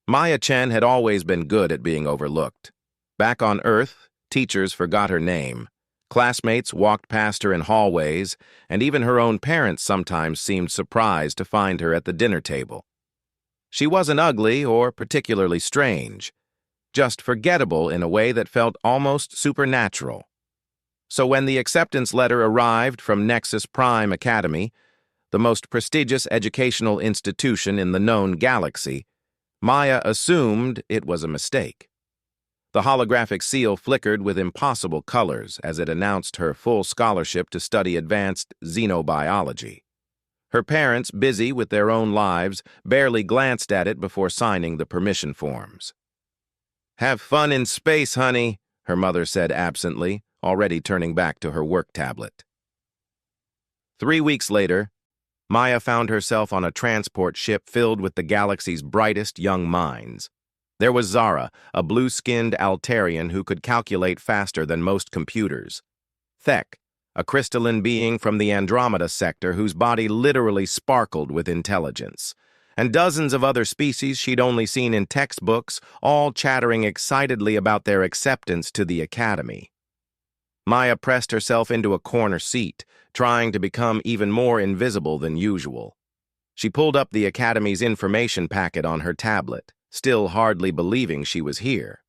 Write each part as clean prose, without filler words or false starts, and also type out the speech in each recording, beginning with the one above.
Maya Chen had always been good at being overlooked. Back on Earth, teachers forgot her name. Classmates walked past her in hallways, and even her own parents sometimes seemed surprised to find her at the dinner table. She wasn't ugly or particularly strange, just forgettable in a way that felt almost supernatural. So when the acceptance letter arrived from Nexus Prime Academy, the most prestigious educational institution in the known galaxy, Maya assumed it was a mistake. The holographic seal flickered with impossible colors as it announced her full scholarship to study advanced xenobiology. Her parents, busy with their own lives, barely glanced at it before signing the permission forms. "Have fun in space, honey," her mother said absently, already turning back to her work tablet. 3 weeks later, Maya found herself on a transport ship filled with the galaxy's brightest young minds. There was Zara, a blue-skinned Altarian who could calculate faster than most computers. Thek, a crystalline being from the Andromeda sector whose body literally sparkled with intelligence. And dozens of other species she'd only seen in textbooks, all chattering excitedly about their acceptance to the Academy. Maya pressed herself into a corner seat, trying to become even more invisible than usual. She pulled up the Academy's information packet on her tablet, still hardly believing she was here.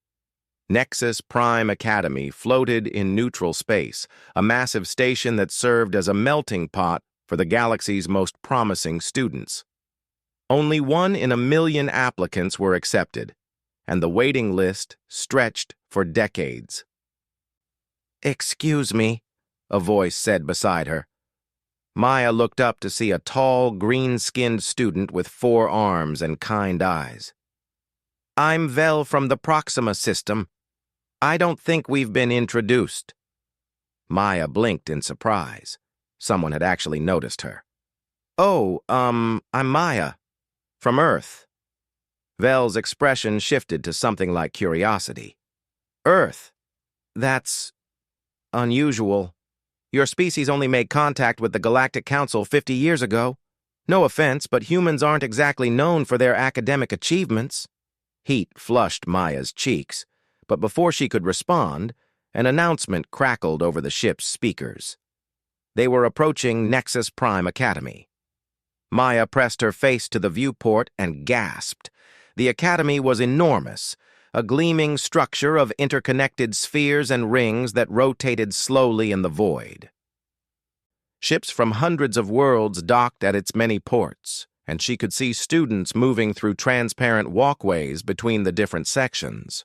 Nexus Prime Academy floated in neutral space, a massive station that served as a melting pot for the galaxy's most promising students. Only 1 in a million applicants were accepted, and the waiting list stretched for decades. "Excuse me," a voice said beside her. Maya looked up to see a tall, green-skinned student with 4 arms and kind eyes. "I'm Vel from the Proxima system. I don't think we've been introduced." Maya blinked in surprise. Someone had actually noticed her. "Oh, I'm Maya, from Earth." Vel's expression shifted to something like curiosity. "Earth? That's unusual. Your species only made contact with the Galactic Council 50 years ago. No offense, but humans aren't exactly known for their academic achievements." Heat flushed Maya's cheeks, but before she could respond, an announcement crackled over the ship's speakers. They were approaching Nexus Prime Academy. Maya pressed her face to the viewport and gasped. The Academy was enormous, a gleaming structure of interconnected spheres and rings that rotated slowly in the void. Ships from hundreds of worlds docked at its many ports, and she could see students moving through transparent walkways between the different sections.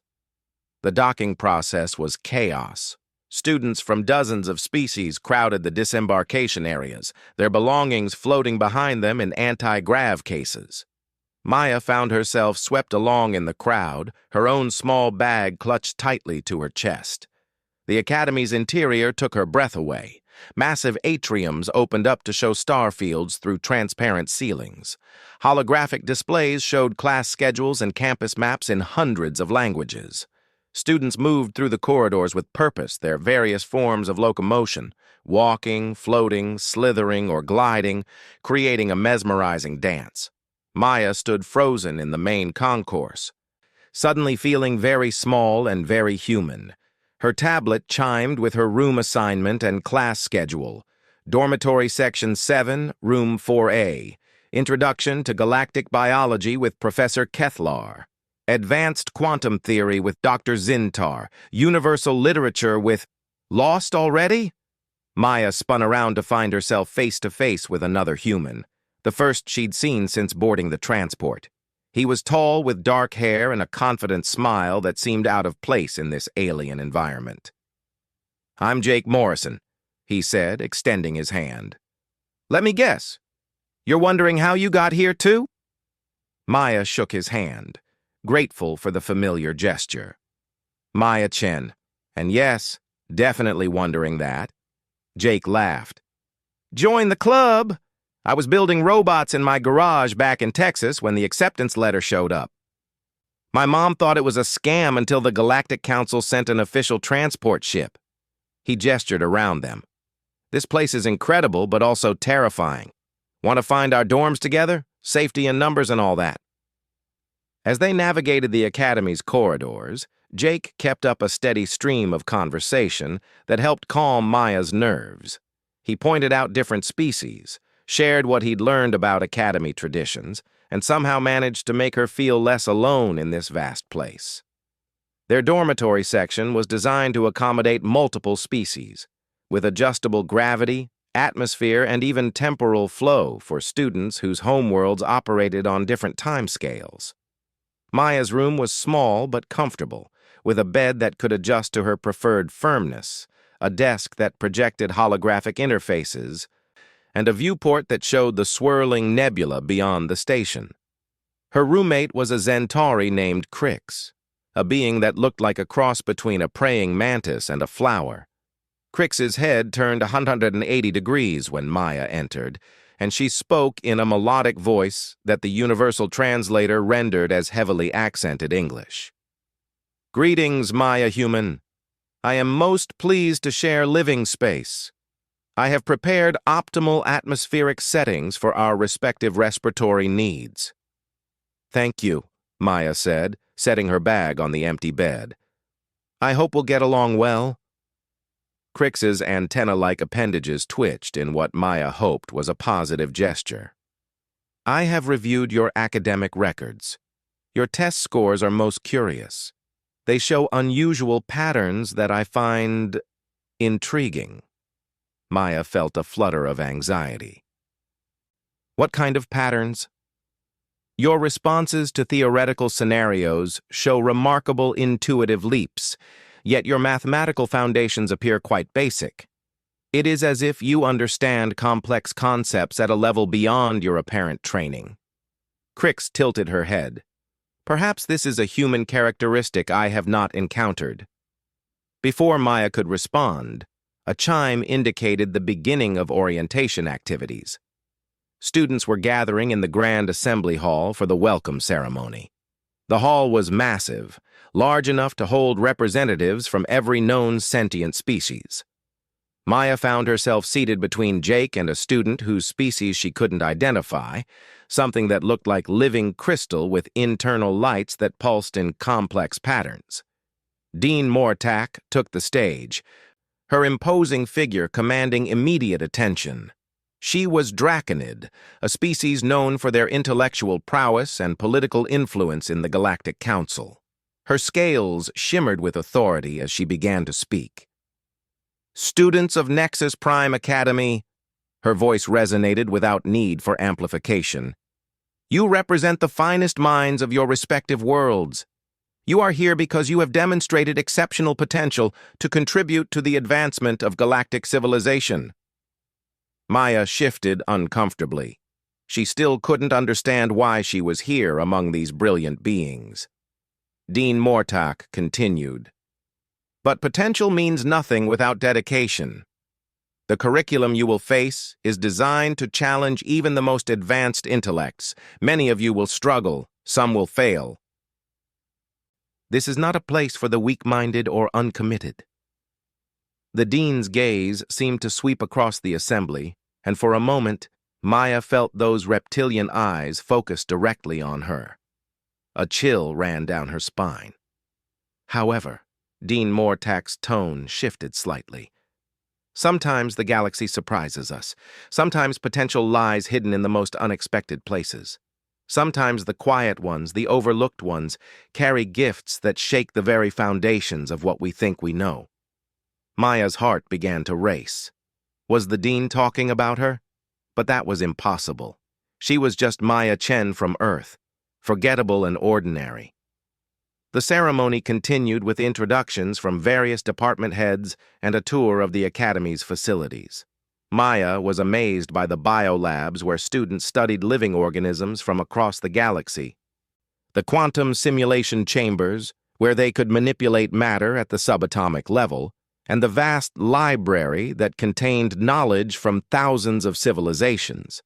The docking process was chaos. Students from dozens of species crowded the disembarkation areas, their belongings floating behind them in anti-grav cases. Maya found herself swept along in the crowd, her own small bag clutched tightly to her chest. The Academy's interior took her breath away. Massive atriums opened up to show star fields through transparent ceilings. Holographic displays showed class schedules and campus maps in hundreds of languages. Students moved through the corridors with purpose, their various forms of locomotion, walking, floating, slithering, or gliding, creating a mesmerizing dance. Maya stood frozen in the main concourse, suddenly feeling very small and very human. Her tablet chimed with her room assignment and class schedule. Dormitory Section 7, Room 4A. Introduction to Galactic Biology with Professor Kethlar. Advanced Quantum Theory with Dr. Zintar. Universal Literature with... Lost already? Maya spun around to find herself face to face with another human, the first she'd seen since boarding the transport. He was tall with dark hair and a confident smile that seemed out of place in this alien environment. "I'm Jake Morrison," he said, extending his hand. "Let me guess. You're wondering how you got here, too?" Maya shook his hand, grateful for the familiar gesture. Maya Chen. And yes, definitely wondering that. Jake laughed. "Join the club. I was building robots in my garage back in Texas when the acceptance letter showed up. My mom thought it was a scam until the Galactic Council sent an official transport ship." He gestured around them. "This place is incredible, but also terrifying. Want to find our dorms together? Safety in numbers and all that." As they navigated the Academy's corridors, Jake kept up a steady stream of conversation that helped calm Maya's nerves. He pointed out different species, shared what he'd learned about Academy traditions, and somehow managed to make her feel less alone in this vast place. Their dormitory section was designed to accommodate multiple species, with adjustable gravity, atmosphere, and even temporal flow for students whose homeworlds operated on different timescales. Maya's room was small but comfortable, with a bed that could adjust to her preferred firmness, a desk that projected holographic interfaces, and a viewport that showed the swirling nebula beyond the station. Her roommate was a Centauri named Crix, a being that looked like a cross between a praying mantis and a flower. Crix's head turned 180 degrees when Maya entered, and she spoke in a melodic voice that the universal translator rendered as heavily accented English. "Greetings, Maya human. I am most pleased to share living space. I have prepared optimal atmospheric settings for our respective respiratory needs." "Thank you," Maya said, setting her bag on the empty bed. "I hope we'll get along well." Crix's antenna-like appendages twitched in what Maya hoped was a positive gesture. "I have reviewed your academic records. Your test scores are most curious. They show unusual patterns that I find intriguing." Maya felt a flutter of anxiety. "What kind of patterns?" "Your responses to theoretical scenarios show remarkable intuitive leaps, yet your mathematical foundations appear quite basic. It is as if you understand complex concepts at a level beyond your apparent training." Crix tilted her head. "Perhaps this is a human characteristic I have not encountered." Before Maya could respond, a chime indicated the beginning of orientation activities. Students were gathering in the Grand Assembly Hall for the welcome ceremony. The hall was massive, large enough to hold representatives from every known sentient species. Maya found herself seated between Jake and a student whose species she couldn't identify, something that looked like living crystal with internal lights that pulsed in complex patterns. Dean Mortak took the stage, her imposing figure commanding immediate attention. She was Draconid, a species known for their intellectual prowess and political influence in the Galactic Council. Her scales shimmered with authority as she began to speak. "Students of Nexus Prime Academy," her voice resonated without need for amplification, "you represent the finest minds of your respective worlds. You are here because you have demonstrated exceptional potential to contribute to the advancement of galactic civilization." Maya shifted uncomfortably. She still couldn't understand why she was here among these brilliant beings. Dean Mortak continued, "But potential means nothing without dedication. The curriculum you will face is designed to challenge even the most advanced intellects. Many of you will struggle, some will fail. This is not a place for the weak-minded or uncommitted." The dean's gaze seemed to sweep across the assembly, and for a moment, Maya felt those reptilian eyes focused directly on her. A chill ran down her spine. However, Dean Mortak's tone shifted slightly. "Sometimes the galaxy surprises us. Sometimes potential lies hidden in the most unexpected places. Sometimes the quiet ones, the overlooked ones, carry gifts that shake the very foundations of what we think we know." Maya's heart began to race. Was the dean talking about her? But that was impossible. She was just Maya Chen from Earth, forgettable and ordinary. The ceremony continued with introductions from various department heads and a tour of the Academy's facilities. Maya was amazed by the biolabs where students studied living organisms from across the galaxy, the quantum simulation chambers where they could manipulate matter at the subatomic level, and the vast library that contained knowledge from thousands of civilizations.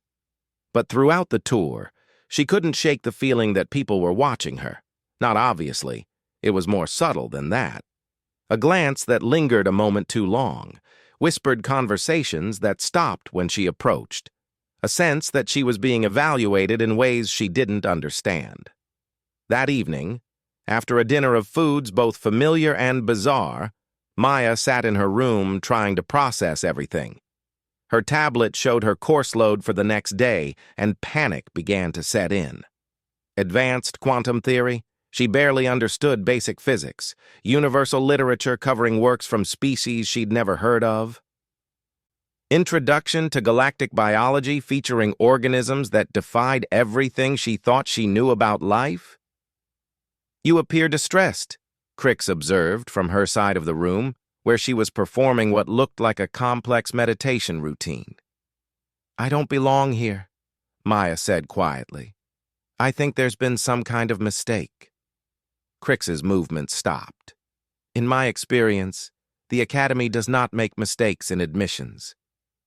But throughout the tour, she couldn't shake the feeling that people were watching her. Not obviously, it was more subtle than that. A glance that lingered a moment too long, whispered conversations that stopped when she approached, a sense that she was being evaluated in ways she didn't understand. That evening, after a dinner of foods both familiar and bizarre, Maya sat in her room trying to process everything. Her tablet showed her course load for the next day, and panic began to set in. Advanced quantum theory? She barely understood basic physics. Universal literature covering works from species she'd never heard of. Introduction to galactic biology featuring organisms that defied everything she thought she knew about life? "You appear distressed," Crix observed from her side of the room, where she was performing what looked like a complex meditation routine. "I don't belong here," Maya said quietly. "I think there's been some kind of mistake." Crix's movement stopped. "In my experience, the Academy does not make mistakes in admissions.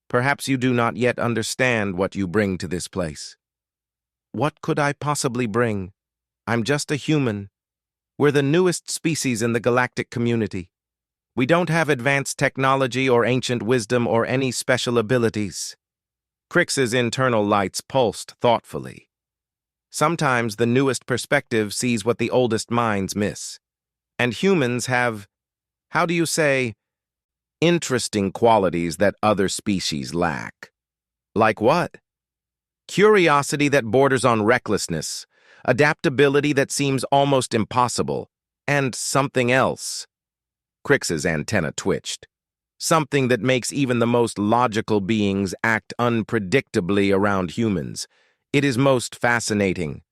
Perhaps you do not yet understand what you bring to this place." "What could I possibly bring? I'm just a human. We're the newest species in the galactic community. We don't have advanced technology or ancient wisdom or any special abilities." Crix's internal lights pulsed thoughtfully. Sometimes the newest perspective sees what the oldest minds miss. And humans have, how do you say, interesting qualities that other species lack. Like what? Curiosity that borders on recklessness, adaptability that seems almost impossible, and something else. Crix's antenna twitched. Something that makes even the most logical beings act unpredictably around humans. It is most fascinating.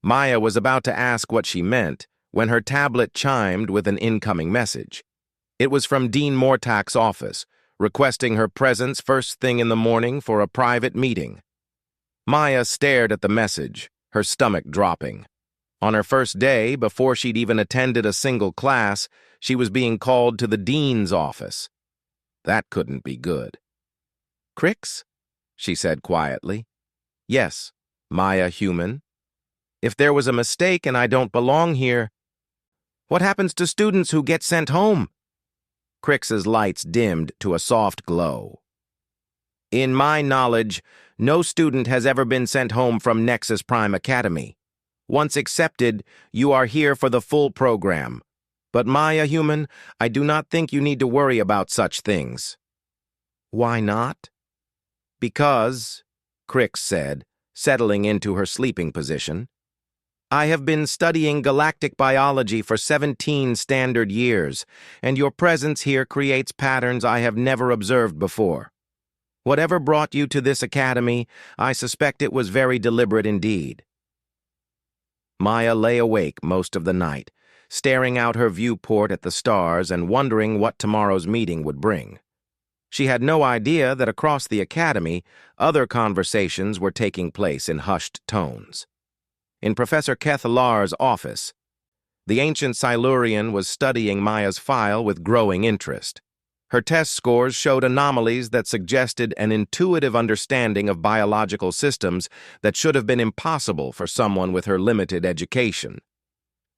Maya was about to ask what she meant when her tablet chimed with an incoming message. It was from Dean Mortak's office, requesting her presence first thing in the morning for a private meeting. Maya stared at the message, her stomach dropping. On her first day, before she'd even attended a single class, she was being called to the dean's office. That couldn't be good. "Crix?" she said quietly. "Yes, Maya human. If there was a mistake and I don't belong here, what happens to students who get sent home?" Crix's lights dimmed to a soft glow. "In my knowledge, no student has ever been sent home from Nexus Prime Academy. Once accepted, you are here for the full program. But Maya human, I do not think you need to worry about such things." "Why not?" "Because," Crix said, settling into her sleeping position, "I have been studying galactic biology for 17 standard years, and your presence here creates patterns I have never observed before. Whatever brought you to this academy, I suspect it was very deliberate indeed." Maya lay awake most of the night, staring out her viewport at the stars and wondering what tomorrow's meeting would bring. She had no idea that across the academy, other conversations were taking place in hushed tones. In Professor Kethalar's office, the ancient Silurian was studying Maya's file with growing interest. Her test scores showed anomalies that suggested an intuitive understanding of biological systems that should have been impossible for someone with her limited education.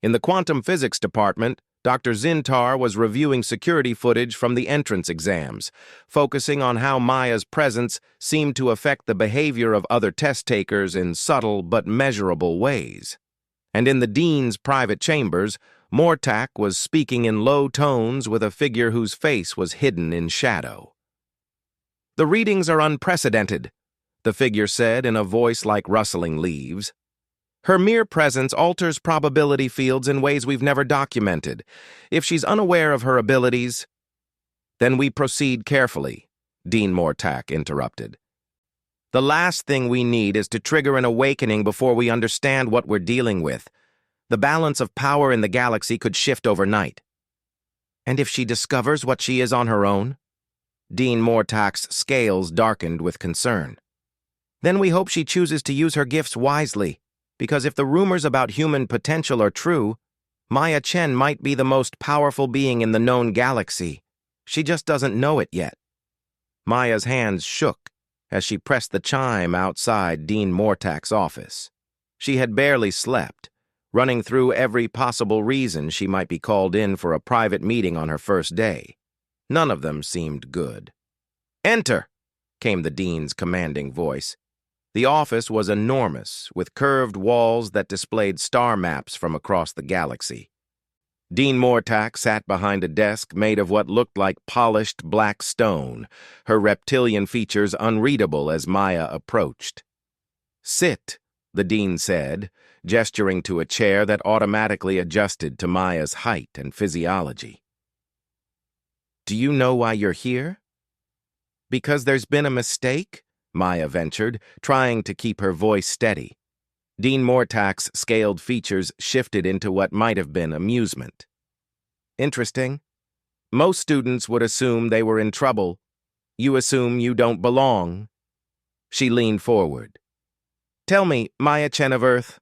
In the quantum physics department, Dr. Zintar was reviewing security footage from the entrance exams, focusing on how Maya's presence seemed to affect the behavior of other test takers in subtle but measurable ways. And in the dean's private chambers, Mortak was speaking in low tones with a figure whose face was hidden in shadow. "The readings are unprecedented," the figure said in a voice like rustling leaves. "Her mere presence alters probability fields in ways we've never documented. If she's unaware of her abilities—" "Then we proceed carefully," Dean Mortak interrupted. "The last thing we need is to trigger an awakening before we understand what we're dealing with. The balance of power in the galaxy could shift overnight." "And if she discovers what she is on her own?" Dean Mortak's scales darkened with concern. "Then we hope she chooses to use her gifts wisely. Because if the rumors about human potential are true, Maya Chen might be the most powerful being in the known galaxy. She just doesn't know it yet." Maya's hands shook as she pressed the chime outside Dean Mortak's office. She had barely slept, running through every possible reason she might be called in for a private meeting on her first day. None of them seemed good. "Enter," came the dean's commanding voice. The office was enormous, with curved walls that displayed star maps from across the galaxy. Dean Mortack sat behind a desk made of what looked like polished black stone, her reptilian features unreadable as Maya approached. "Sit," the dean said, gesturing to a chair that automatically adjusted to Maya's height and physiology. "Do you know why you're here?" "Because there's been a mistake?" Maya ventured, trying to keep her voice steady. Dean Mortack's scaled features shifted into what might have been amusement. "Interesting. Most students would assume they were in trouble. You assume you don't belong." She leaned forward. "Tell me, Maya Chen of Earth,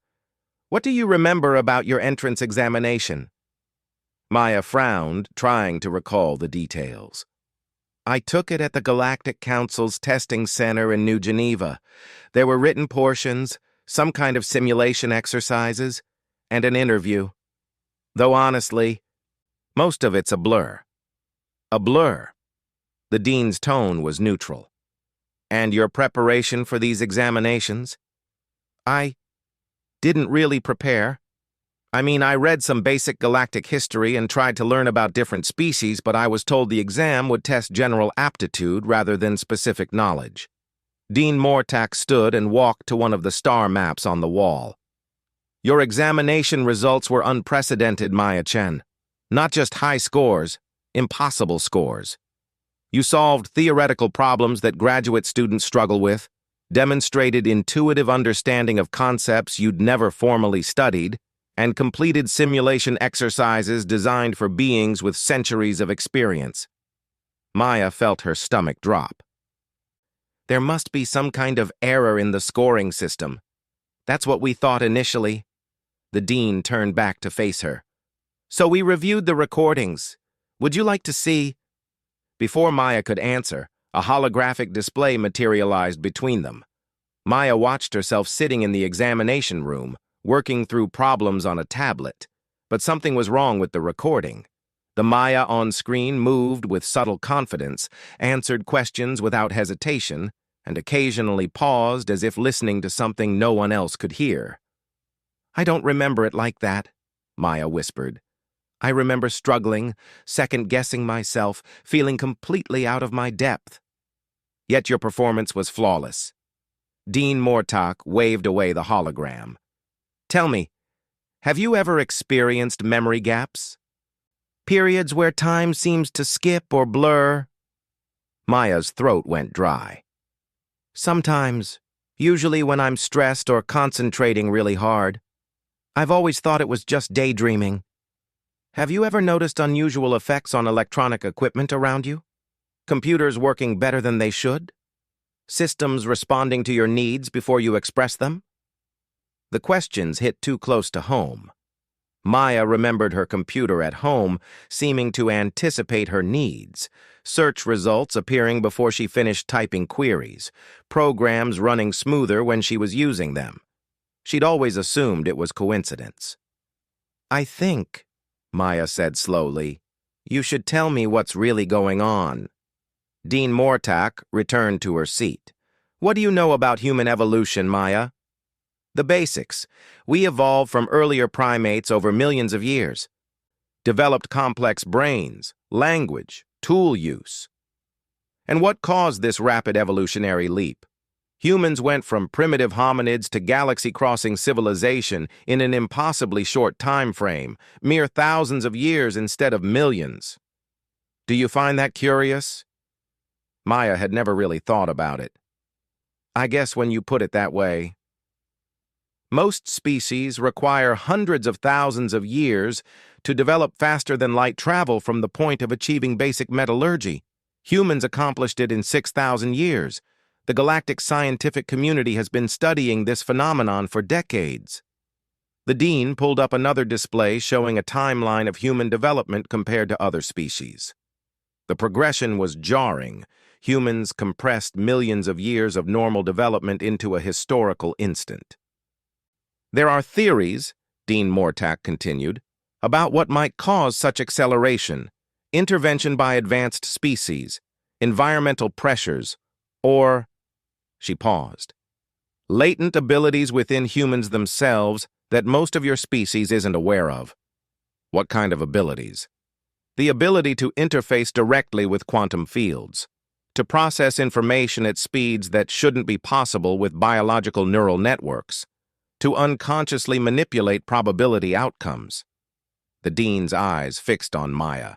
what do you remember about your entrance examination?" Maya frowned, trying to recall the details. "I took it at the Galactic Council's testing center in New Geneva. There were written portions, some kind of simulation exercises, and an interview. Though honestly, most of it's a blur." "A blur?" The dean's tone was neutral. "And your preparation for these examinations?" "I didn't really prepare. I mean, I read some basic galactic history and tried to learn about different species, but I was told the exam would test general aptitude rather than specific knowledge." Dean Mortack stood and walked to one of the star maps on the wall. "Your examination results were unprecedented, Maya Chen. Not just high scores, impossible scores. You solved theoretical problems that graduate students struggle with, demonstrated intuitive understanding of concepts you'd never formally studied, and completed simulation exercises designed for beings with centuries of experience." Maya felt her stomach drop. "There must be some kind of error in the scoring system. That's what we thought initially." The dean turned back to face her. "So we reviewed the recordings. Would you like to see?" Before Maya could answer, a holographic display materialized between them. Maya watched herself sitting in the examination room, working through problems on a tablet. But something was wrong with the recording. The Maya on screen moved with subtle confidence, answered questions without hesitation, and occasionally paused as if listening to something no one else could hear. "I don't remember it like that," Maya whispered. "I remember struggling, second-guessing myself, feeling completely out of my depth." "Yet your performance was flawless." Dean Mortack waved away the hologram. "Tell me, have you ever experienced memory gaps? Periods where time seems to skip or blur?" Maya's throat went dry. "Sometimes, usually when I'm stressed or concentrating really hard. I've always thought it was just daydreaming." "Have you ever noticed unusual effects on electronic equipment around you? Computers working better than they should? Systems responding to your needs before you express them?" The questions hit too close to home. Maya remembered her computer at home seeming to anticipate her needs, search results appearing before she finished typing queries, programs running smoother when she was using them. She'd always assumed it was coincidence. "I think," Maya said slowly, "you should tell me what's really going on." Dean Mortack returned to her seat. "What do you know about human evolution, Maya?" "The basics. We evolved from earlier primates over millions of years. Developed complex brains, language, tool use." "And what caused this rapid evolutionary leap?" "Humans went from primitive hominids to galaxy-crossing civilization in an impossibly short time frame, mere thousands of years instead of millions." "Do you find that curious?" Maya had never really thought about it. "I guess when you put it that way." "Most species require hundreds of thousands of years to develop faster than light travel from the point of achieving basic metallurgy. Humans accomplished it in 6,000 years. The galactic scientific community has been studying this phenomenon for decades." The dean pulled up another display showing a timeline of human development compared to other species. The progression was jarring. Humans compressed millions of years of normal development into a historical instant. "There are theories," Dean Mortack continued, "about what might cause such acceleration: intervention by advanced species, environmental pressures, or—" She paused. Latent abilities within humans themselves that most of your species isn't aware of. What kind of abilities? The ability to interface directly with quantum fields, to process information at speeds that shouldn't be possible with biological neural networks, to unconsciously manipulate probability outcomes. The dean's eyes fixed on Maya.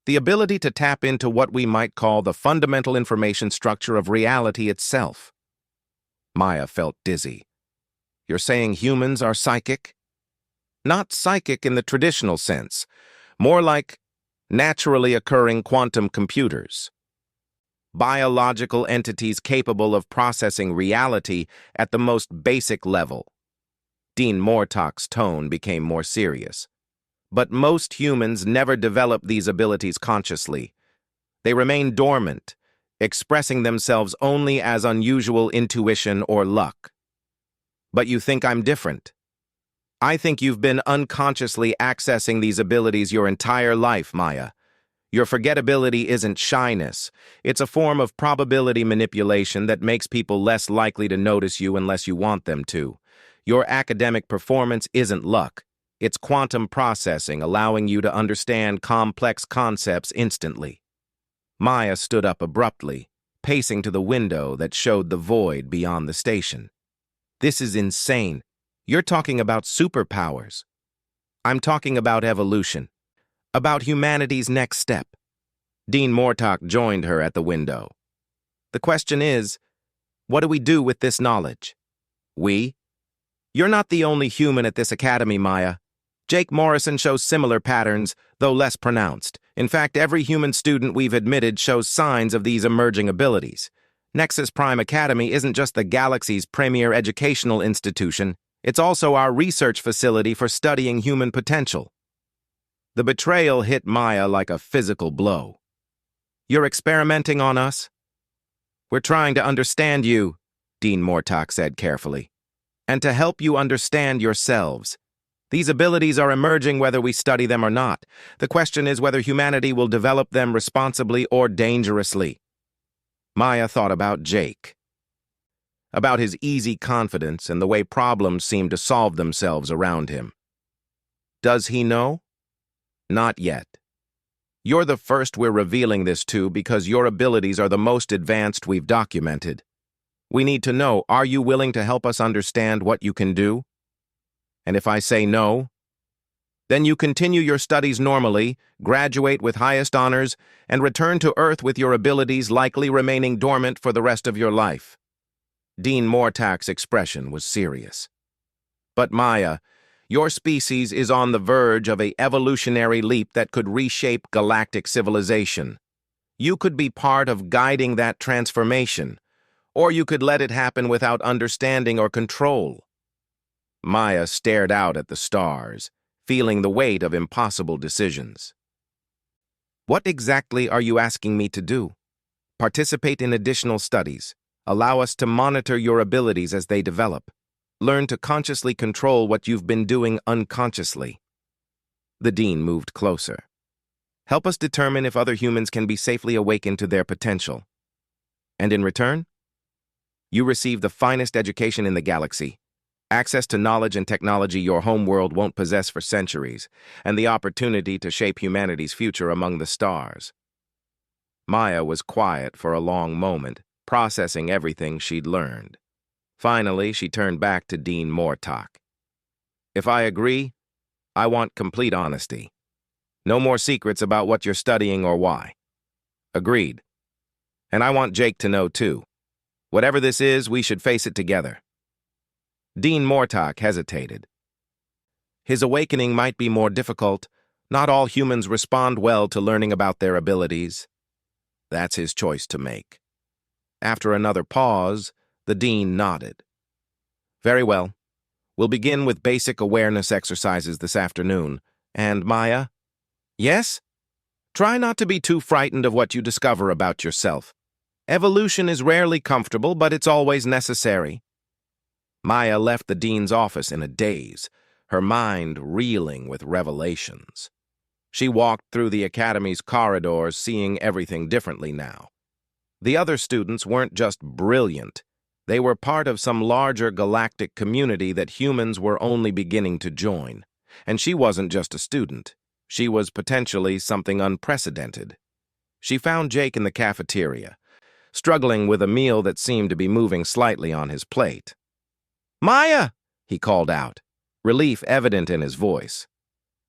The ability to tap into what we might call the fundamental information structure of reality itself. Maya felt dizzy. You're saying humans are psychic? Not psychic in the traditional sense, more like naturally occurring quantum computers. Biological entities capable of processing reality at the most basic level. Dean Mortock's tone became more serious. But most humans never develop these abilities consciously. They remain dormant, expressing themselves only as unusual intuition or luck. But you think I'm different? I think you've been unconsciously accessing these abilities your entire life, Maya. Your forgettability isn't shyness. It's a form of probability manipulation that makes people less likely to notice you unless you want them to. Your academic performance isn't luck. It's quantum processing, allowing you to understand complex concepts instantly. Maya stood up abruptly, pacing to the window that showed the void beyond the station. This is insane. You're talking about superpowers. I'm talking about evolution, about humanity's next step. Dean Mortock joined her at the window. The question is, what do we do with this knowledge? We? You're not the only human at this academy, Maya. Jake Morrison shows similar patterns, though less pronounced. In fact, every human student we've admitted shows signs of these emerging abilities. Nexus Prime Academy isn't just the galaxy's premier educational institution, it's also our research facility for studying human potential. The betrayal hit Maya like a physical blow. You're experimenting on us? We're trying to understand you, Dean Mortock said carefully, and to help you understand yourselves. These abilities are emerging whether we study them or not. The question is whether humanity will develop them responsibly or dangerously. Maya thought about Jake, about his easy confidence and the way problems seemed to solve themselves around him. Does he know? Not yet. You're the first we're revealing this to because your abilities are the most advanced we've documented. We need to know, are you willing to help us understand what you can do? And if I say no, then you continue your studies normally, graduate with highest honors, and return to Earth with your abilities likely remaining dormant for the rest of your life. Dean Mortock's expression was serious. But Maya, your species is on the verge of an evolutionary leap that could reshape galactic civilization. You could be part of guiding that transformation, or you could let it happen without understanding or control. Maya stared out at the stars, feeling the weight of impossible decisions. What exactly are you asking me to do? Participate in additional studies. Allow us to monitor your abilities as they develop. Learn to consciously control what you've been doing unconsciously. The dean moved closer. Help us determine if other humans can be safely awakened to their potential. And in return, you receive the finest education in the galaxy, access to knowledge and technology your homeworld won't possess for centuries, and the opportunity to shape humanity's future among the stars. Maya was quiet for a long moment, processing everything she'd learned. Finally, she turned back to Dean Mortock. If I agree, I want complete honesty. No more secrets about what you're studying or why. Agreed. And I want Jake to know, too. Whatever this is, we should face it together. Dean Mortock hesitated. His awakening might be more difficult. Not all humans respond well to learning about their abilities. That's his choice to make. After another pause, the dean nodded. Very well. We'll begin with basic awareness exercises this afternoon. And Maya? Yes? Try not to be too frightened of what you discover about yourself. Evolution is rarely comfortable, but it's always necessary. Maya left the dean's office in a daze, her mind reeling with revelations. She walked through the academy's corridors, seeing everything differently now. The other students weren't just brilliant, They were part of some larger galactic community that humans were only beginning to join. And she wasn't just a student. She was potentially something unprecedented. She found Jake in the cafeteria, struggling with a meal that seemed to be moving slightly on his plate. "Maya!" he called out, relief evident in his voice.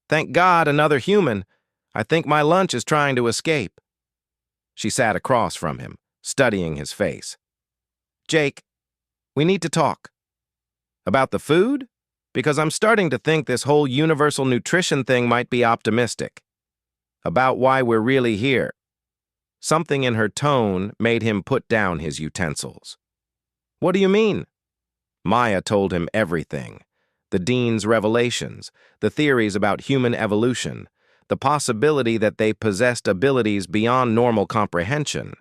"Thank God, another human. I think my lunch is trying to escape." She sat across from him, studying his face. "Jake, we need to talk." "About the food? Because I'm starting to think this whole universal nutrition thing might be optimistic. About why we're really here." Something in her tone made him put down his utensils. "What do you mean?" Maya told him everything. The Dean's revelations, the theories about human evolution, the possibility that they possessed abilities beyond normal comprehension.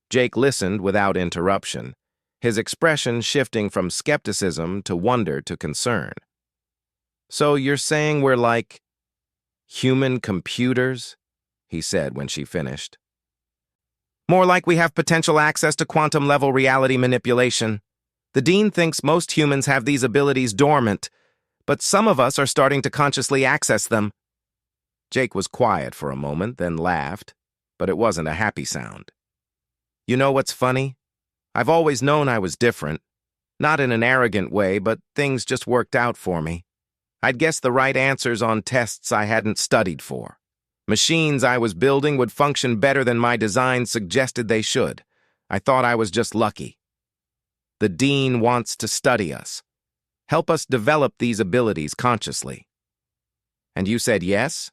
Jake listened without interruption, his expression shifting from skepticism to wonder to concern. "So you're saying we're like human computers?" he said when she finished. "More like we have potential access to quantum-level reality manipulation. The Dean thinks most humans have these abilities dormant, but some of us are starting to consciously access them." Jake was quiet for a moment, then laughed, but it wasn't a happy sound. "You know what's funny? I've always known I was different. Not in an arrogant way, but things just worked out for me. I'd guessed the right answers on tests I hadn't studied for. Machines I was building would function better than my design suggested they should. I thought I was just lucky. The Dean wants to study us, help us develop these abilities consciously." "And you said yes?"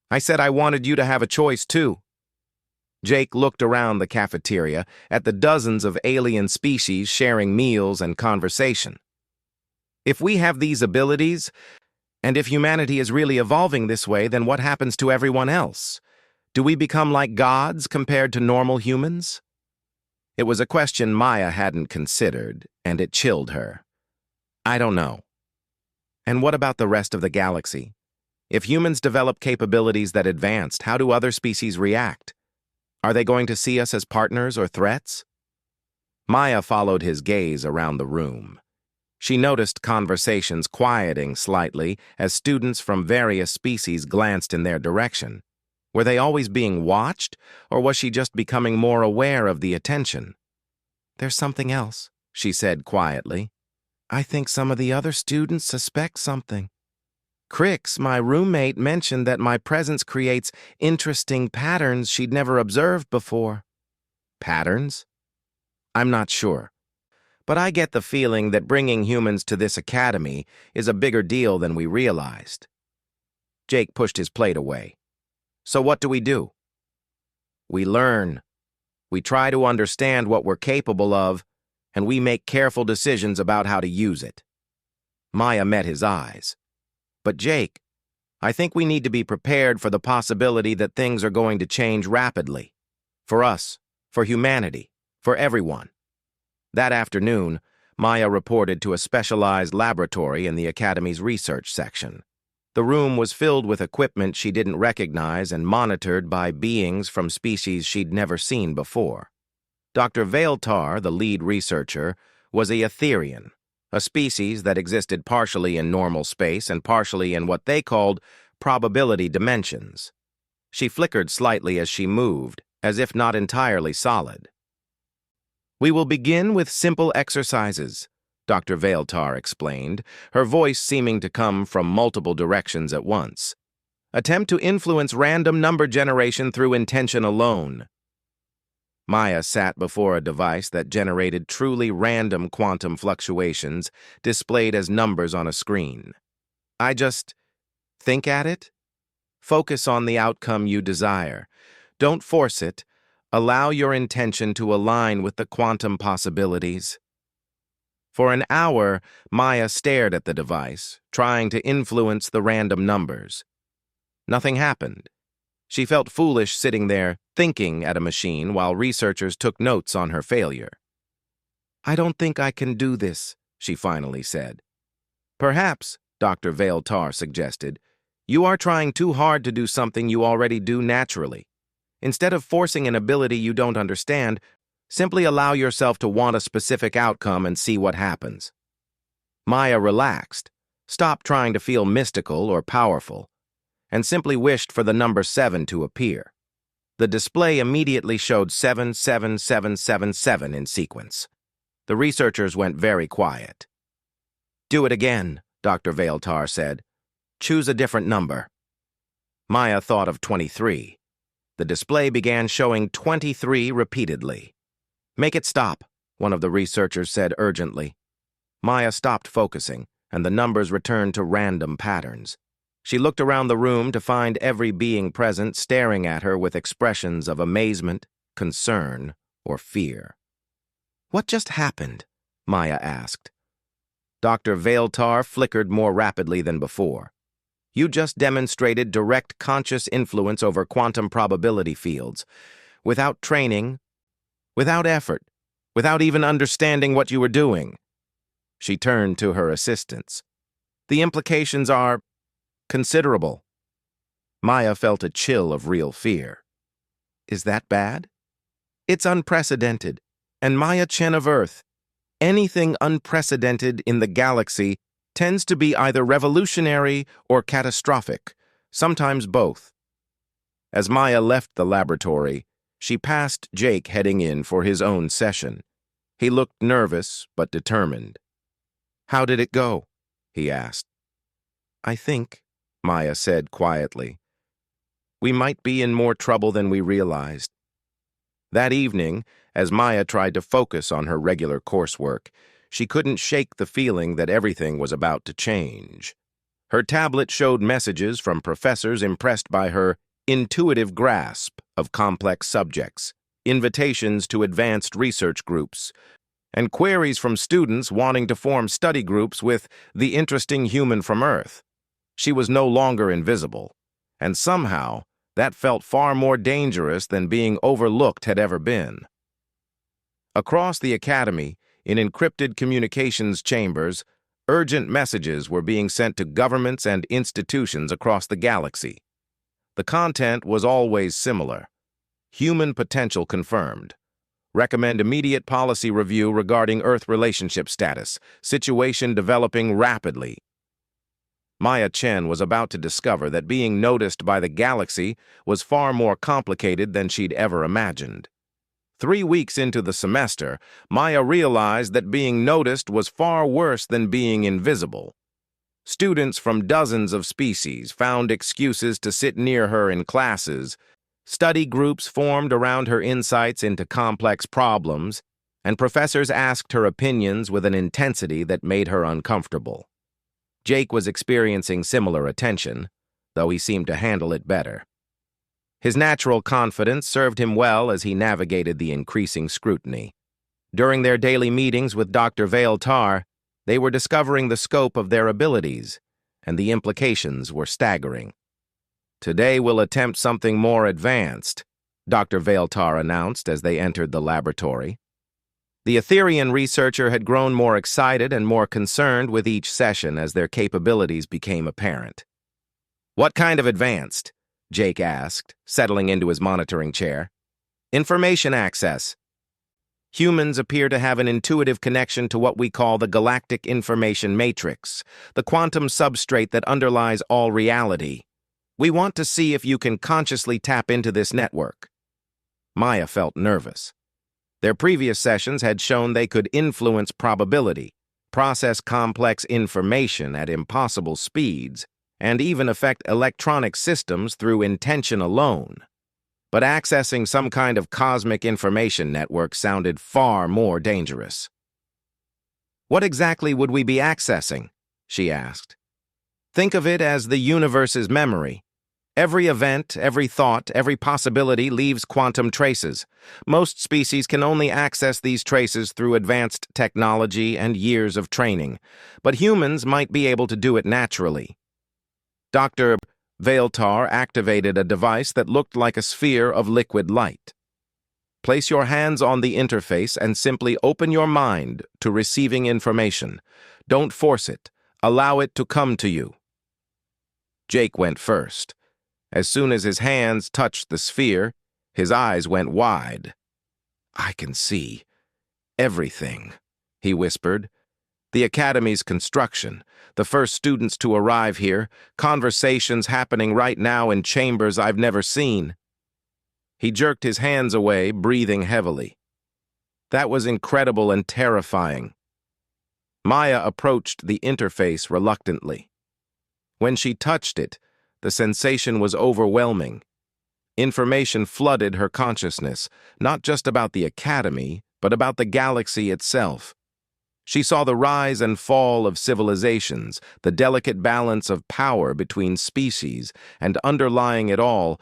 "I said I wanted you to have a choice, too." Jake looked around the cafeteria at the dozens of alien species sharing meals and conversation. "If we have these abilities, and if humanity is really evolving this way, then what happens to everyone else? Do we become like gods compared to normal humans?" It was a question Maya hadn't considered, and it chilled her. "I don't know." "And what about the rest of the galaxy? If humans develop capabilities that advanced, how do other species react? Are they going to see us as partners or threats?" Maya followed his gaze around the room. She noticed conversations quieting slightly as students from various species glanced in their direction. Were they always being watched, or was she just becoming more aware of the attention? "There's something else," she said quietly. "I think some of the other students suspect something. Crix, my roommate, mentioned that my presence creates interesting patterns she'd never observed before." "Patterns?" "I'm not sure. But I get the feeling that bringing humans to this academy is a bigger deal than we realized." Jake pushed his plate away. "So what do we do?" "We learn. We try to understand what we're capable of, and we make careful decisions about how to use it." Maya met his eyes. "But Jake, I think we need to be prepared for the possibility that things are going to change rapidly. For us, for humanity, for everyone." That afternoon, Maya reported to a specialized laboratory in the Academy's research section. The room was filled with equipment she didn't recognize and monitored by beings from species she'd never seen before. Dr. Veiltar, the lead researcher, was a Etherian, a species that existed partially in normal space and partially in what they called probability dimensions. She flickered slightly as she moved, as if not entirely solid. "We will begin with simple exercises," Dr. Veiltar explained, her voice seeming to come from multiple directions at once. "Attempt to influence random number generation through intention alone." Maya sat before a device that generated truly random quantum fluctuations displayed as numbers on a screen. "I just think at it? Focus on the outcome you desire. Don't force it. Allow your intention to align with the quantum possibilities." For an hour, Maya stared at the device, trying to influence the random numbers. Nothing happened. She felt foolish sitting there, thinking at a machine while researchers took notes on her failure. "I don't think I can do this," she finally said. "Perhaps," Dr. Veiltar suggested, "you are trying too hard to do something you already do naturally. Instead of forcing an ability you don't understand, Simply allow yourself to want a specific outcome and see what happens. Maya relaxed, stopped trying to feel mystical or powerful, and simply wished for the number 7 to appear. The display immediately showed 77777 in sequence. The researchers went very quiet. "Do it again," Dr. Vailtar said. "Choose a different number." Maya thought of 23. The display began showing 23 repeatedly. "Make it stop," one of the researchers said urgently. Maya stopped focusing, and the numbers returned to random patterns. She looked around the room to find every being present staring at her with expressions of amazement, concern, or fear. "What just happened?" Maya asked. Dr. Vailtar flickered more rapidly than before. "You just demonstrated direct conscious influence over quantum probability fields, without training, without effort, without even understanding what you were doing." She turned to her assistants. "The implications are considerable." Maya felt a chill of real fear. "Is that bad?" "It's unprecedented. And Maya Chen of Earth, anything unprecedented in the galaxy tends to be either revolutionary or catastrophic, sometimes both." As Maya left the laboratory, she passed Jake heading in for his own session. He looked nervous but determined. "How did it go?" he asked. "I think," Maya said quietly, "we might be in more trouble than we realized." That evening, as Maya tried to focus on her regular coursework, she couldn't shake the feeling that everything was about to change. Her tablet showed messages from professors impressed by her intuitive grasp of complex subjects, invitations to advanced research groups, and queries from students wanting to form study groups with the interesting human from Earth. She was no longer invisible, and somehow that felt far more dangerous than being overlooked had ever been. Across the academy, in encrypted communications chambers, urgent messages were being sent to governments and institutions across the galaxy. The content was always similar. Human potential confirmed. Recommend immediate policy review regarding Earth relationship status. Situation developing rapidly. Maya Chen was about to discover that being noticed by the galaxy was far more complicated than she'd ever imagined. 3 weeks into the semester, Maya realized that being noticed was far worse than being invisible. Students from dozens of species found excuses to sit near her in classes, study groups formed around her insights into complex problems, and professors asked her opinions with an intensity that made her uncomfortable. Jake was experiencing similar attention, though he seemed to handle it better. His natural confidence served him well as he navigated the increasing scrutiny. During their daily meetings with Dr. Vailtar, they were discovering the scope of their abilities, and the implications were staggering. "Today we'll attempt something more advanced," Dr. Vailtar announced as they entered the laboratory. The Etherian researcher had grown more excited and more concerned with each session as their capabilities became apparent. "What kind of advanced?" Jake asked, settling into his monitoring chair. "Information access. Humans appear to have an intuitive connection to what we call the galactic information matrix, the quantum substrate that underlies all reality. We want to see if you can consciously tap into this network." Maya felt nervous. Their previous sessions had shown they could influence probability, process complex information at impossible speeds, and even affect electronic systems through intention alone. But accessing some kind of cosmic information network sounded far more dangerous. "What exactly would we be accessing?" she asked. "Think of it as the universe's memory. Every event, every thought, every possibility leaves quantum traces. Most species can only access these traces through advanced technology and years of training, but humans might be able to do it naturally." Dr. Vailtar activated a device that looked like a sphere of liquid light. "Place your hands on the interface and simply open your mind to receiving information. Don't force it. Allow it to come to you." Jake went first. As soon as his hands touched the sphere, his eyes went wide. I can see everything, he whispered. The Academy's construction, the first students to arrive here, conversations happening right now in chambers I've never seen. He jerked his hands away, breathing heavily. That was incredible and terrifying. Maya approached the interface reluctantly. When she touched it, the sensation was overwhelming. Information flooded her consciousness, not just about the Academy, but about the galaxy itself. She saw the rise and fall of civilizations, the delicate balance of power between species, and underlying it all,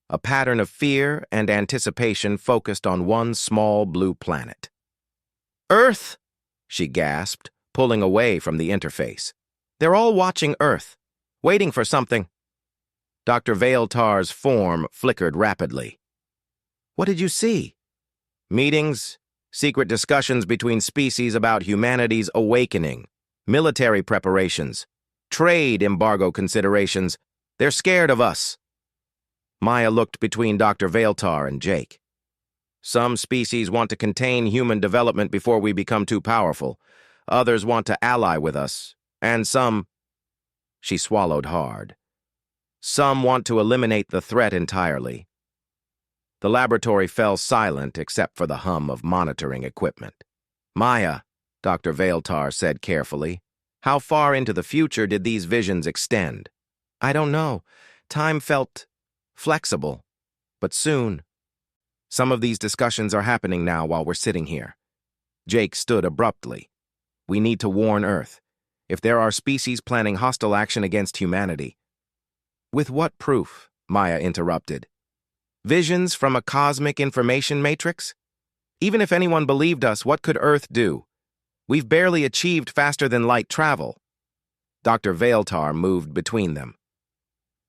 a pattern of fear and anticipation focused on one small blue planet. "Earth!" she gasped, pulling away from the interface. "They're all watching Earth, waiting for something." Dr. Veiltar's form flickered rapidly. "What did you see?" "Meetings, secret discussions between species about humanity's awakening, military preparations, trade embargo considerations. They're scared of us." Maya looked between Dr. Veiltar and Jake. "Some species want to contain human development before we become too powerful. Others want to ally with us. And some—" She swallowed hard. "Some want to eliminate the threat entirely." The laboratory fell silent except for the hum of monitoring equipment. "Maya," Dr. Veiltar said carefully, "how far into the future did these visions extend?" "I don't know. Time felt flexible, but soon. Some of these discussions are happening now while we're sitting here." Jake stood abruptly. "We need to warn Earth. If there are species planning hostile action against humanity—" "With what proof?" Maya interrupted. "Visions from a cosmic information matrix? Even if anyone believed us, what could Earth do? We've barely achieved faster-than-light travel." Dr. Veiltar moved between them.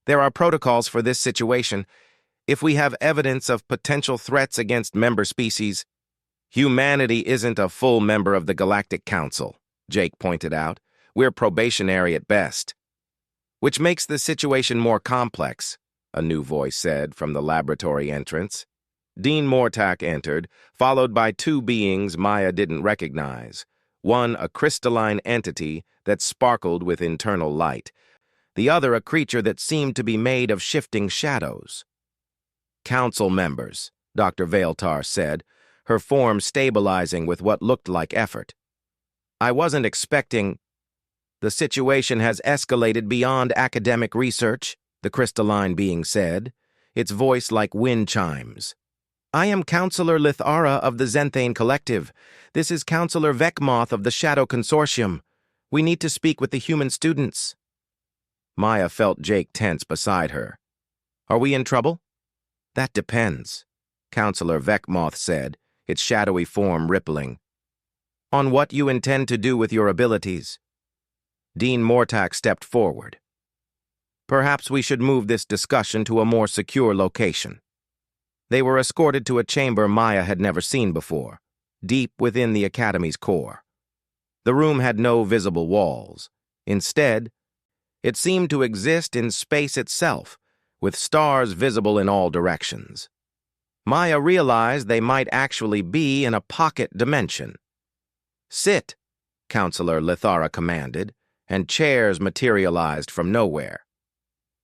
"There are protocols for this situation. If we have evidence of potential threats against member species—" "Humanity isn't a full member of the Galactic Council," Jake pointed out. "We're probationary at best." "Which makes the situation more complex," a new voice said from the laboratory entrance. Dean Mortak entered, followed by two beings Maya didn't recognize. One a crystalline entity that sparkled with internal light. The other a creature that seemed to be made of shifting shadows. "Council members," Dr. Veiltar said, her form stabilizing with what looked like effort. "I wasn't expecting—" "The situation has escalated beyond academic research," the crystalline being said, its voice like wind chimes. "I am Counselor Lithara of the Zenthane Collective. This is Counselor Vekmoth of the Shadow Consortium. We need to speak with the human students." Maya felt Jake tense beside her. "Are we in trouble?" "That depends," Counselor Vekmoth said, its shadowy form rippling. "On what you intend to do with your abilities." Dean Mortak stepped forward. "Perhaps we should move this discussion to a more secure location." They were escorted to a chamber Maya had never seen before, deep within the Academy's core. The room had no visible walls. Instead, it seemed to exist in space itself, with stars visible in all directions. Maya realized they might actually be in a pocket dimension. "Sit," Counselor Lithara commanded, and chairs materialized from nowhere.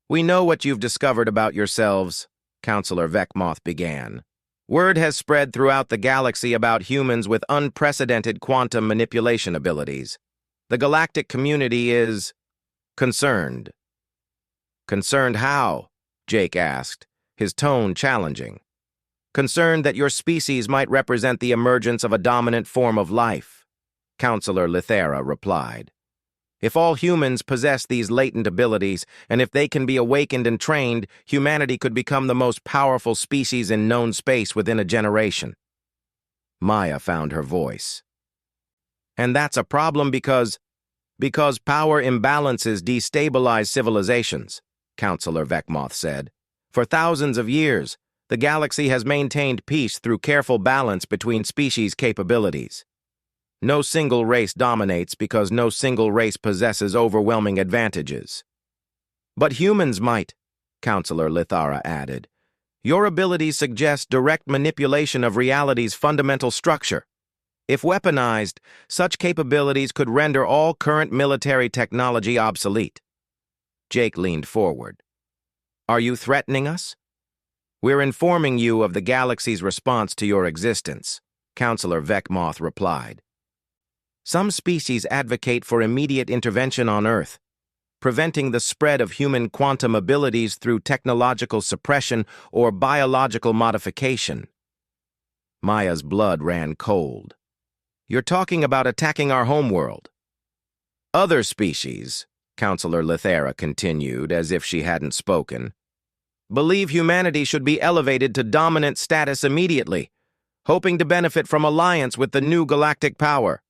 "We know what you've discovered about yourselves," Counselor Vekmoth began. "Word has spread throughout the galaxy about humans with unprecedented quantum manipulation abilities. The galactic community is concerned." "Concerned how?" Jake asked, his tone challenging. "Concerned that your species might represent the emergence of a dominant form of life," Counselor Lithara replied. "If all humans possess these latent abilities, and if they can be awakened and trained, humanity could become the most powerful species in known space within a generation." Maya found her voice. "And that's a problem because power imbalances destabilize civilizations," Counselor Vekmoth said. "For thousands of years, the galaxy has maintained peace through careful balance between species' capabilities. No single race dominates because no single race possesses overwhelming advantages." "But humans might," Counselor Lithara added. Your abilities suggest direct manipulation of reality's fundamental structure. If weaponized, such capabilities could render all current military technology obsolete. Jake leaned forward. Are you threatening us? We're informing you of the galaxy's response to your existence, Counselor Vekmoth replied. Some species advocate for immediate intervention on Earth, preventing the spread of human quantum abilities through technological suppression or biological modification. Maya's blood ran cold. You're talking about attacking our homeworld. Other species, Counselor Lithera continued as if she hadn't spoken, believe humanity should be elevated to dominant status immediately, hoping to benefit from alliance with the new galactic power.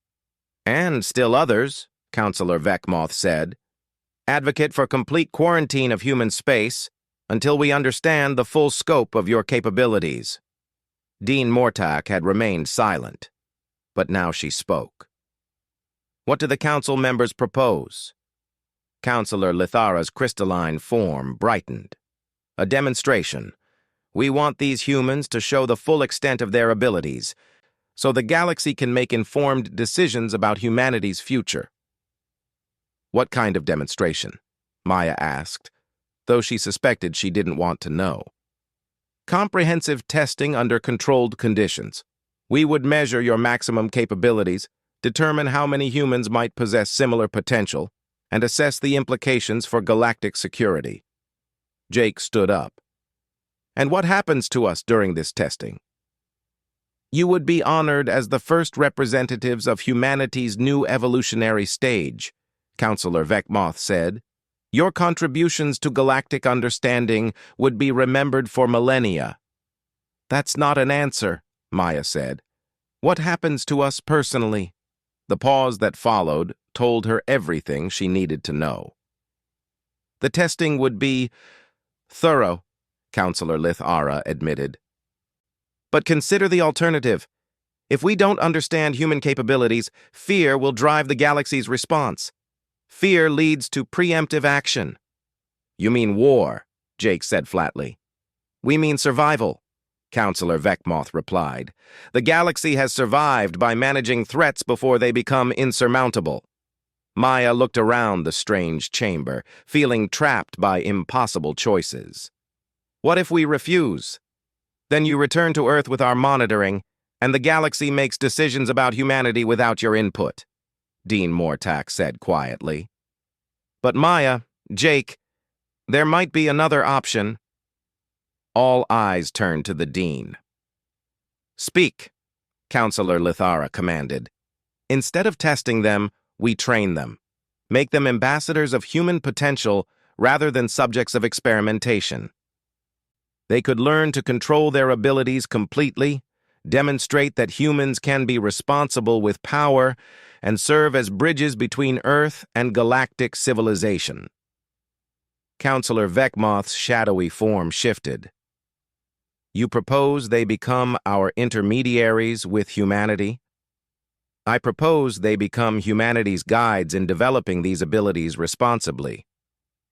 And still others, Counselor Vekmoth said, advocate for complete quarantine of human space until we understand the full scope of your capabilities. Dean Mortak had remained silent, but now she spoke. What do the council members propose? Counselor Lithara's crystalline form brightened. A demonstration. We want these humans to show the full extent of their abilities, so the galaxy can make informed decisions about humanity's future. What kind of demonstration? Maya asked, though she suspected she didn't want to know. Comprehensive testing under controlled conditions. We would measure your maximum capabilities, determine how many humans might possess similar potential, and assess the implications for galactic security. Jake stood up. And what happens to us during this testing? You would be honored as the first representatives of humanity's new evolutionary stage, Counselor Vekmoth said. Your contributions to galactic understanding would be remembered for millennia. That's not an answer, Maya said. What happens to us personally? The pause that followed told her everything she needed to know. The testing would be thorough, Counselor Lithara admitted. But consider the alternative. If we don't understand human capabilities, fear will drive the galaxy's response. Fear leads to preemptive action. You mean war, Jake said flatly. We mean survival, Counselor Vekmoth replied. The galaxy has survived by managing threats before they become insurmountable. Maya looked around the strange chamber, feeling trapped by impossible choices. What if we refuse? Then you return to Earth with our monitoring, and the galaxy makes decisions about humanity without your input, Dean Mortak said quietly. But Maya, Jake, there might be another option. All eyes turned to the Dean. Speak, Counselor Lithara commanded. Instead of testing them, we train them. Make them ambassadors of human potential rather than subjects of experimentation. They could learn to control their abilities completely, demonstrate that humans can be responsible with power, and serve as bridges between Earth and galactic civilization. Counselor Vekmoth's shadowy form shifted. You propose they become our intermediaries with humanity? I propose they become humanity's guides in developing these abilities responsibly.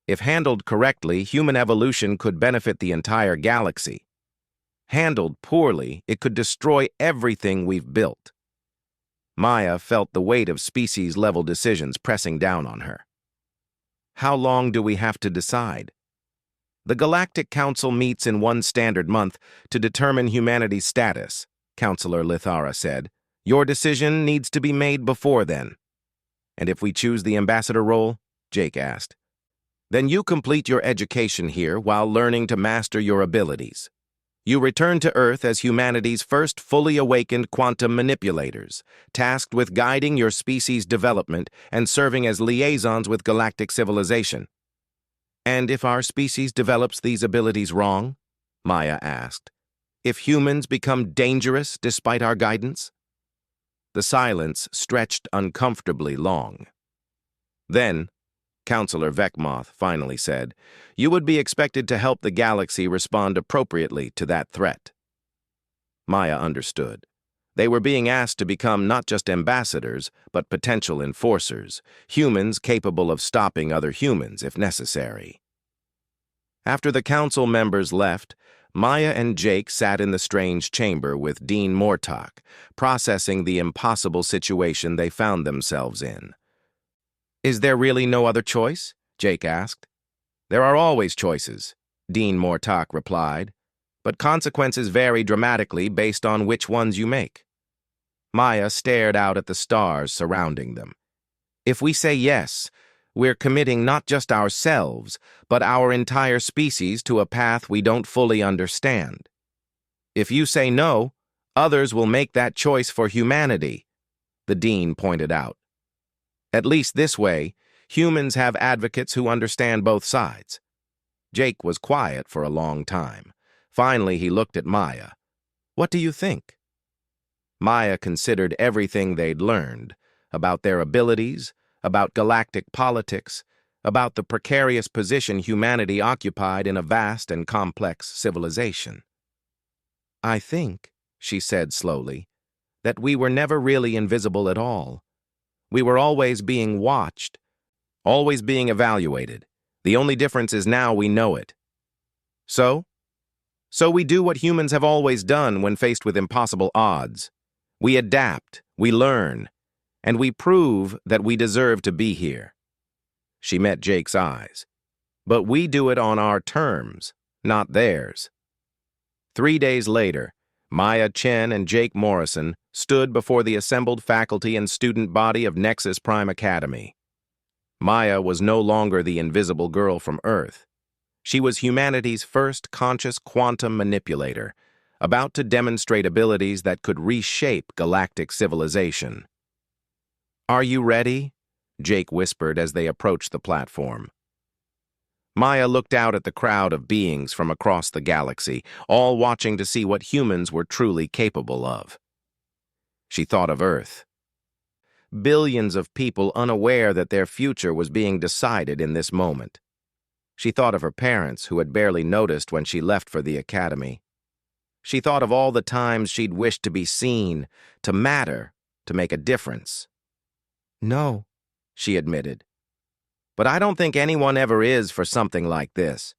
If handled correctly, human evolution could benefit the entire galaxy. Handled poorly, it could destroy everything we've built. Maya felt the weight of species-level decisions pressing down on her. How long do we have to decide? The Galactic Council meets in one standard month to determine humanity's status, Counselor Lithara said. Your decision needs to be made before then. And if we choose the ambassador role? Jake asked. Then you complete your education here while learning to master your abilities. You return to Earth as humanity's first fully awakened quantum manipulators, tasked with guiding your species' development and serving as liaisons with galactic civilization. And if our species develops these abilities wrong? Maya asked. If humans become dangerous despite our guidance? The silence stretched uncomfortably long. Then, Counselor Vekmoth finally said, you would be expected to help the galaxy respond appropriately to that threat. Maya understood. They were being asked to become not just ambassadors, but potential enforcers, humans capable of stopping other humans if necessary. After the council members left, Maya and Jake sat in the strange chamber with Dean Mortok, processing the impossible situation they found themselves in. "Is there really no other choice?" Jake asked. "There are always choices," Dean Mortok replied, "but consequences vary dramatically based on which ones you make." Maya stared out at the stars surrounding them. "If we say yes, we're committing not just ourselves, but our entire species to a path we don't fully understand. If you say no, others will make that choice for humanity," the dean pointed out. "At least this way, humans have advocates who understand both sides." Jake was quiet for a long time. Finally, he looked at Maya. "What do you think?" Maya considered everything they'd learned, about their abilities, about galactic politics, about the precarious position humanity occupied in a vast and complex civilization. "I think," she said slowly, "that we were never really invisible at all. We were always being watched, always being evaluated. The only difference is now we know it. So we do what humans have always done when faced with impossible odds. We adapt, we learn, and we prove that we deserve to be here." She met Jake's eyes. "But we do it on our terms, not theirs." 3 days later, Maya Chen and Jake Morrison stood before the assembled faculty and student body of Nexus Prime Academy. Maya was no longer the invisible girl from Earth. She was humanity's first conscious quantum manipulator, about to demonstrate abilities that could reshape galactic civilization. "Are you ready?" Jake whispered as they approached the platform. Maya looked out at the crowd of beings from across the galaxy, all watching to see what humans were truly capable of. She thought of Earth. Billions of people unaware that their future was being decided in this moment. She thought of her parents, who had barely noticed when she left for the academy. She thought of all the times she'd wished to be seen, to matter, to make a difference. "No," she admitted. "But I don't think anyone ever is for something like this."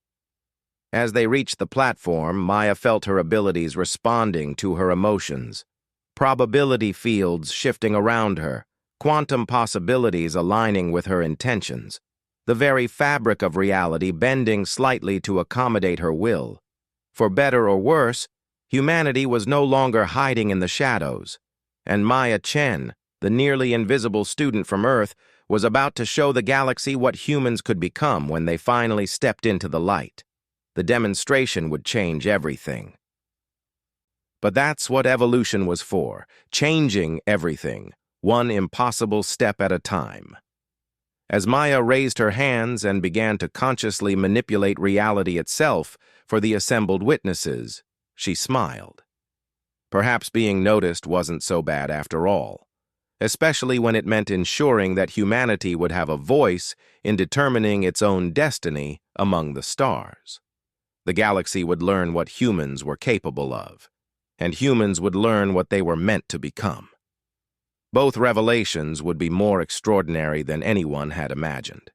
As they reached the platform, Maya felt her abilities responding to her emotions. Probability fields shifting around her, quantum possibilities aligning with her intentions, the very fabric of reality bending slightly to accommodate her will. For better or worse, humanity was no longer hiding in the shadows, and Maya Chen, the nearly invisible student from Earth, was about to show the galaxy what humans could become when they finally stepped into the light. The demonstration would change everything. But that's what evolution was for, changing everything, one impossible step at a time. As Maya raised her hands and began to consciously manipulate reality itself for the assembled witnesses, she smiled. Perhaps being noticed wasn't so bad after all, especially when it meant ensuring that humanity would have a voice in determining its own destiny among the stars. The galaxy would learn what humans were capable of, and humans would learn what they were meant to become. Both revelations would be more extraordinary than anyone had imagined.